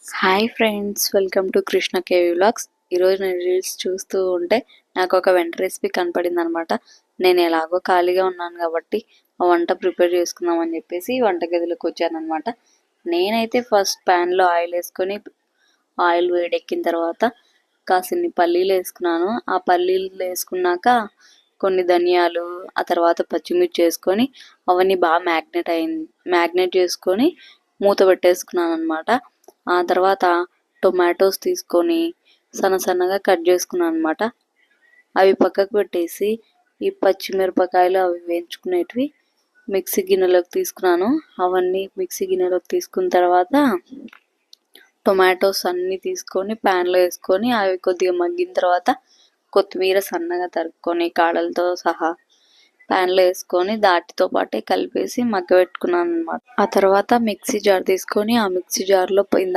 Hi friends, welcome to Krishna KV vlogs. ఈరోజు నేను reels చూస్తూ ఉంటే నాకు ఒక వంట రెసిపీ కనపడింది అనమాట. నేను ఎలాగో ఖాళీగా ఉన్నాను కాబట్టి ఆ వంట ప్రిపేర్ చేసుకుందామని చెప్పేసి వంటగదిలోకి వచ్చాను అనమాట. నేనైతే ఫస్ట్ ప్యాన్లో ఆయిల్ వేసుకొని ఆయిల్ వేడెక్కిన తర్వాత కాసిన్ని పల్లీలు వేసుకున్నాను. ఆ పల్లీలు వేసుకున్నాక కొన్ని ధనియాలు, ఆ తర్వాత పచ్చిమిర్చి వేసుకొని అవన్నీ బాగా మ్యాగ్నేట్ చేసుకొని మూత పెట్టేసుకున్నాను అనమాట. ఆ తర్వాత టొమాటోస్ తీసుకొని సన్నగా కట్ చేసుకున్నాను అనమాట. అవి పక్కకు పెట్టేసి ఈ పచ్చిమిరపకాయలు అవి వేయించుకునేటివి మిక్సీ గిన్నెలోకి తీసుకున్నాను. అవన్నీ మిక్సీ గిన్నెలోకి తీసుకున్న తర్వాత టొమాటోస్ అన్నీ తీసుకొని ప్యాన్లో వేసుకొని అవి కొద్దిగా మగ్గిన తర్వాత కొత్తిమీర సన్నగా తరుక్కొని కాడలతో సహా ప్యాన్లో వేసుకొని దాటితో పాటే కలిపేసి మగ్గబెట్టుకున్నాను అనమాట. ఆ తర్వాత మిక్సీ జార్ తీసుకొని ఆ మిక్సీ జార్లో